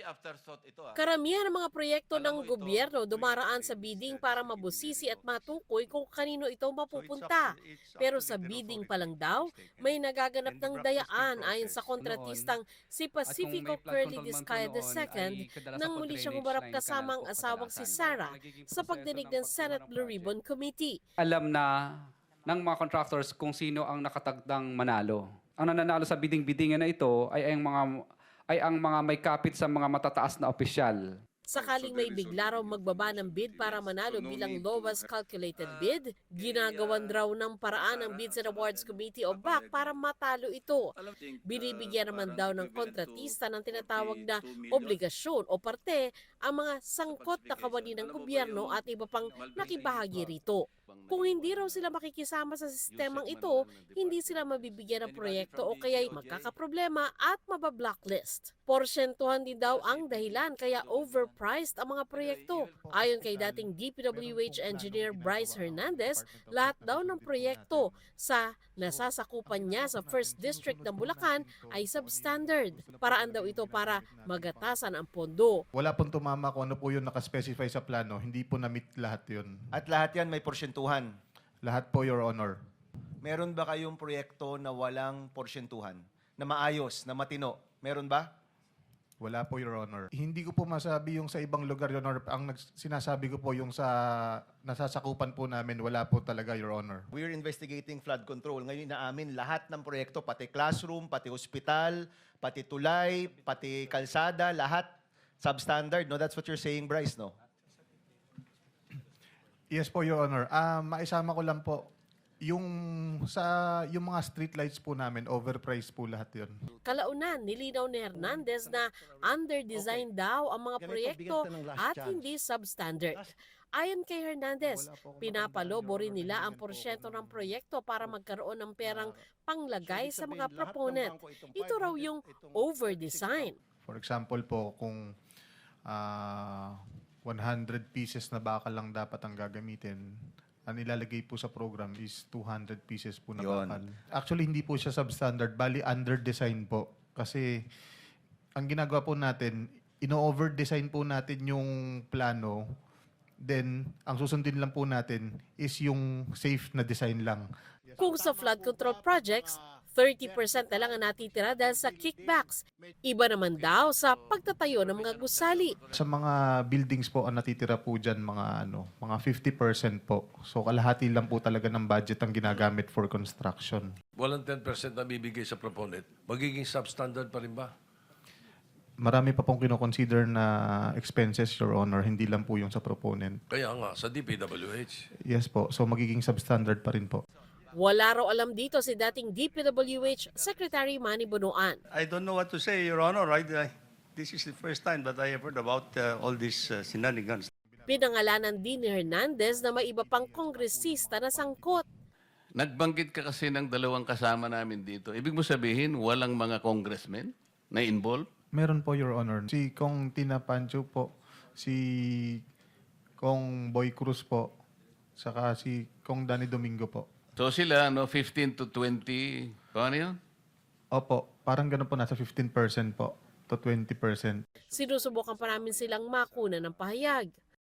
afterthought ito. Karamihan ng mga proyekto ng gobyerno dumaraan sa bidding para mabusisi at matukoy kung kanino ito mapupunta. Pero sa bidding pa lang daw, may nagaganap ng dayaan ayon sa kontratistang si At kung Pacifico may flood Curly control man po Discaya noon II ay kadalasan nang po muli siyang drainage humarap line canal kasama ang po asawang si kadalasan. Sarah Nagiging sa proseso pagdinig ng ng pagkuha Senate ng Blue project. Ribbon Committee. Alam na ng mga contractors kung sino ang nakatagdang manalo. Ang nananalo sa bidding-biddingan na ito ay ang mga may kapit sa mga matataas na opisyal. Sakaling may bigla raw magbaba ng bid para manalo bilang lowest calculated bid, ginagawan raw ng paraan ng Bids and Awards Committee o BAC para matalo ito. Binibigyan naman daw ng kontratista ng tinatawag na obligasyon o parte ang mga sangkot na kawani ng gobyerno at iba pang nakibahagi rito. Kung hindi raw sila makikisama sa sistemang ito, hindi sila mabibigyan ng proyekto o kaya'y magkakaproblema at mabablocklist. Porsyentuhan din daw ang dahilan kaya overpriced ang mga proyekto. Ayon kay dating DPWH engineer Bryce Hernandez, lahat daw ng proyekto sa nasasakupan niya sa 1st District ng Bulacan ay substandard. Paraan daw ito para magatasan ang pondo. Wala pong tumama kung ano po yung nakaspecify sa plano. Hindi po na-meet lahat yun. At lahat yan may porsyentuhan. Lahat po, Your Honor. Meron ba kayong proyekto na walang porsyentuhan? Na maayos, na matino? Meron ba? Wala po, Your Honor. Hindi ko po masabi yung sa ibang lugar, Your Honor. Ang sinasabi ko po yung sa nasasakupan po namin, wala po talaga, Your Honor. We're investigating flood control. Ngayon inaamin lahat ng proyekto, pati classroom, pati hospital, pati tulay, pati kalsada, lahat substandard. No, that's what you're saying, Bryce, no? Yes po, Your Honor. Maisama ko lang po, yung mga street lights po namin, overpriced po lahat yun. Kalaunan, nilinaw ni Hernandez na under-design daw ang mga proyekto at hindi substandard. Ayon kay Hernandez, pinapalobo rin nila ang porsyento ng proyekto para magkaroon ng perang panglagay sa mga proponent. Ito raw yung over-design. For example po, kung 100 pieces na bakal lang dapat ang gagamitin, ang ilalagay po sa program is 200 pieces po na Yun. bakal. Actually, hindi po siya substandard, bali under-design po. Kasi ang ginagawa po natin, ino-over-design po natin yung plano, then ang susundin lang po natin is yung safe na design lang. Kung sa flood control projects, 30% na lang ang natitira dahil sa kickbacks. Iba naman daw sa pagtatayo ng mga gusali. Sa mga buildings po, ang natitira po dyan, mga 50% po. So kalahati lang po talaga ng budget ang ginagamit for construction. Walang 10% na bibigay sa proponent. Magiging substandard pa rin ba? Marami pa pong kinoconsider na expenses, Your Honor, hindi lang po yung sa proponent. Kaya nga, sa DPWH. Yes po, so magiging substandard pa rin po. Wala raw alam dito si dating DPWH Secretary Manny Bunuan. I don't know what to say, Your Honor. This is the first time that I have heard about all these shenanigans. Pinangalanan din ni Hernandez na may iba pang kongresista na sangkot. Nagbanggit ka kasi ng dalawang kasama namin dito. Ibig mo sabihin, walang mga congressmen na involved? Meron po, Your Honor. Si Kong Tina Pancho po, si Kong Boy Cruz po, saka si Kong Danny Domingo po. So sila, 15 to 20, paano yun? Opo, parang ganun po, nasa 15% po to 20%. Sinusubukan pa namin silang makuna ng pahayag.